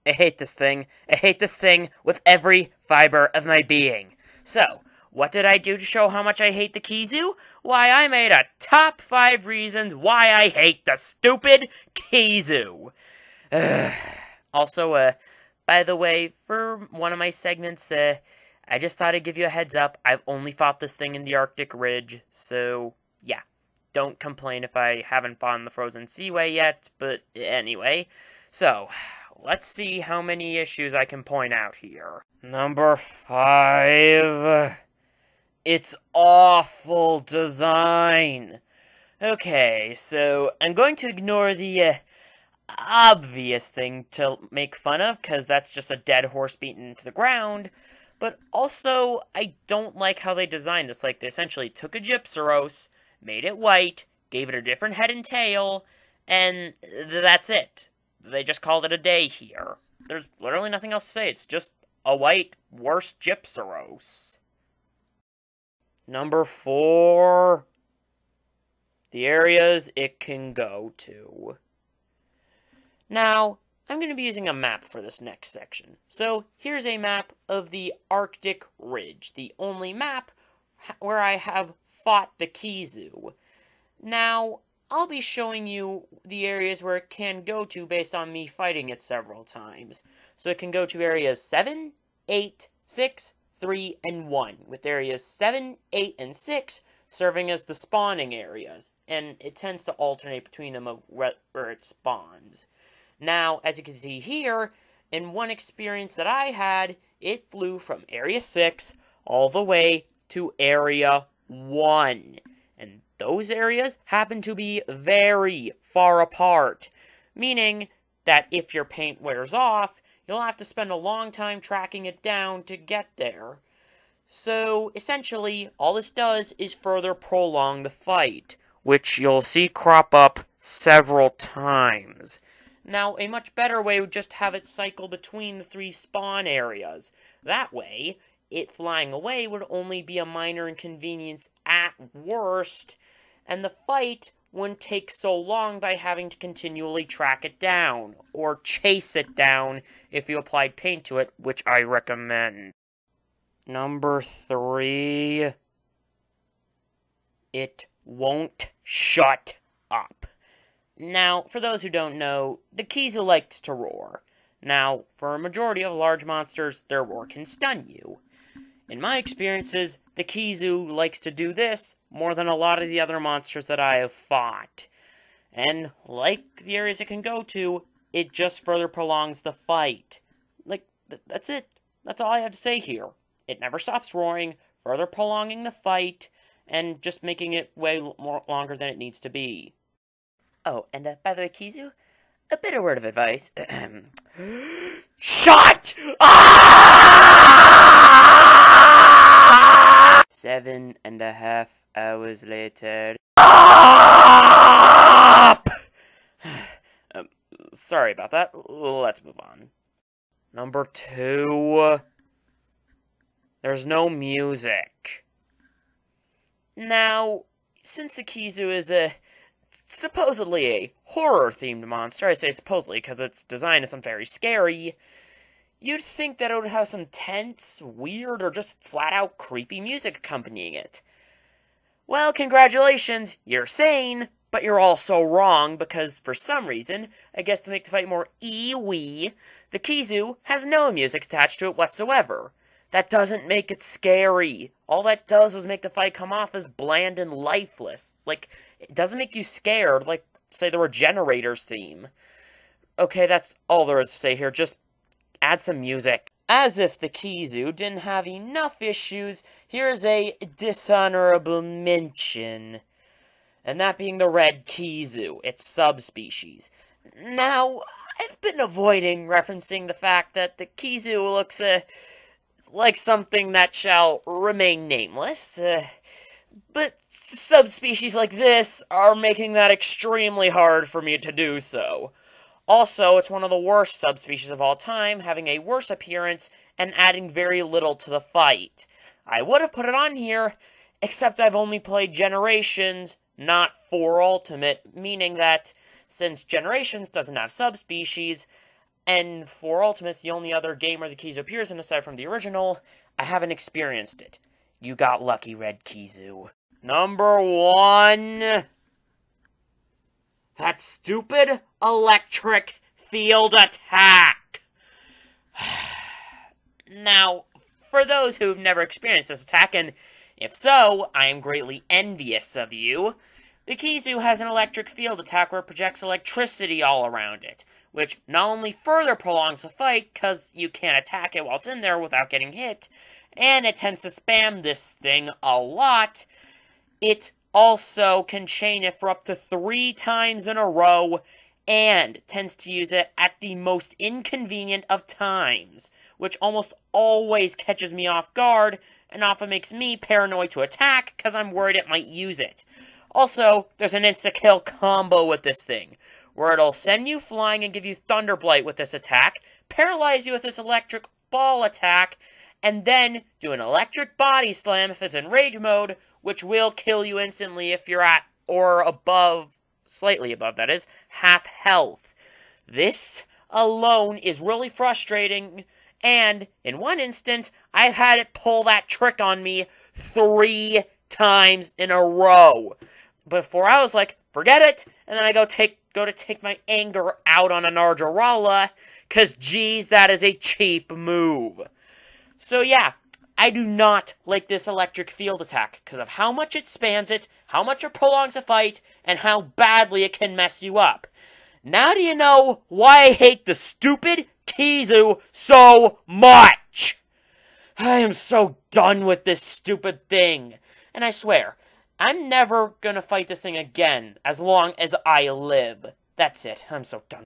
I hate this thing. I hate this thing with every fiber of my being. So, what did I do to show how much I hate the khezu? Why, I made a top 5 reasons why I hate the stupid khezu. Also, by the way, for one of my segments, I just thought I'd give you a heads up. I've only fought this thing in the Arctic Ridge, so yeah. Don't complain if I haven't fought in the Frozen Seaway yet, but anyway. So, let's see how many issues I can point out here. Number 5. It's awful design. Okay, so I'm going to ignore the obvious thing to make fun of, because that's just a dead horse beaten into the ground. But also, I don't like how they designed this. Like, they essentially took a Gypceros, made it white, gave it a different head and tail, and that's it. They just called it a day here. There's literally nothing else to say. It's just a white, worse Gypceros. Number 4. The areas it can go to. Now, I'm going to be using a map for this next section. So, here's a map of the Arctic Ridge, the only map where I have fought the khezu. Now, I'll be showing you the areas where it can go to based on me fighting it several times. So it can go to areas 7, 8, 6, 3, and 1, with areas 7, 8, and 6 serving as the spawning areas, and it tends to alternate between them of where it spawns. Now, as you can see here, in one experience that I had, it flew from Area 6 all the way to Area 1. And those areas happen to be very far apart, meaning that if your paint wears off, you'll have to spend a long time tracking it down to get there. So, essentially, all this does is further prolong the fight, which you'll see crop up several times. Now, a much better way would just have it cycle between the 3 spawn areas. That way, it flying away would only be a minor inconvenience at worst, and the fight wouldn't take so long by having to continually track it down, or chase it down if you applied paint to it, which I recommend. Number 3. It won't shut up. Now, for those who don't know, the khezu likes to roar. Now, for a majority of large monsters, their roar can stun you. In my experiences, the khezu likes to do this more than a lot of the other monsters that I have fought. And, like the areas it can go to, it just further prolongs the fight. That's it. That's all I have to say here. It never stops roaring, further prolonging the fight, and just making it way more longer than it needs to be. Oh, and by the way, khezu, a bit of word of advice. Shut up! 7.5 hours later. Up! Sorry about that. Let's move on. Number 2. There's no music. Now, since the khezu is supposedly a horror-themed monster, I say supposedly because its design isn't very scary, you'd think that it would have some tense, weird, or just flat-out creepy music accompanying it. Well, congratulations, you're sane, but you're also wrong, because for some reason, I guess to make the fight more ee-wee, the khezu has no music attached to it whatsoever. That doesn't make it scary. All that does is make the fight come off as bland and lifeless. Like, it doesn't make you scared, like, say, the Regenerators theme. Okay, that's all there is to say here. Just add some music. As if the khezu didn't have enough issues, here's a dishonorable mention. And that being the red khezu, its subspecies. Now, I've been avoiding referencing the fact that the khezu looks, like something that shall remain nameless, but subspecies like this are making that extremely hard for me to do so. Also, it's one of the worst subspecies of all time, having a worse appearance and adding very little to the fight. I would have put it on here, except I've only played Generations, not 4 Ultimate, meaning that, since Generations doesn't have subspecies, And for Ultimates, the only other game where the khezu appears in aside from the original, I haven't experienced it. You got lucky, Red Khezu. Number 1. That stupid electric field attack. Now, for those who've never experienced this attack, and if so, I am greatly envious of you, the khezu has an electric field attack where it projects electricity all around it, which not only further prolongs the fight, because you can't attack it while it's in there without getting hit, and it tends to spam this thing a lot, it also can chain it for up to 3 times in a row, and tends to use it at the most inconvenient of times, which almost always catches me off guard, and often makes me paranoid to attack, because I'm worried it might use it. Also, there's an insta-kill combo with this thing, where it'll send you flying and give you Thunderblight with this attack, paralyze you with its electric ball attack, and then do an electric body slam if it's in rage mode, which will kill you instantly if you're at, or above, slightly above that is, half health. This alone is really frustrating, and in one instance, I've had it pull that trick on me 3 times in a row. Before I was like, forget it, and then I go to take my anger out on an Arjarala, cause geez, that is a cheap move. So yeah, I do not like this electric field attack, because of how much it spams it, how much it prolongs a fight, and how badly it can mess you up. Now do you know why I hate the stupid khezu so much? I am so done with this stupid thing. And I swear, I'm never gonna fight this thing again as long as I live. That's it. I'm so done.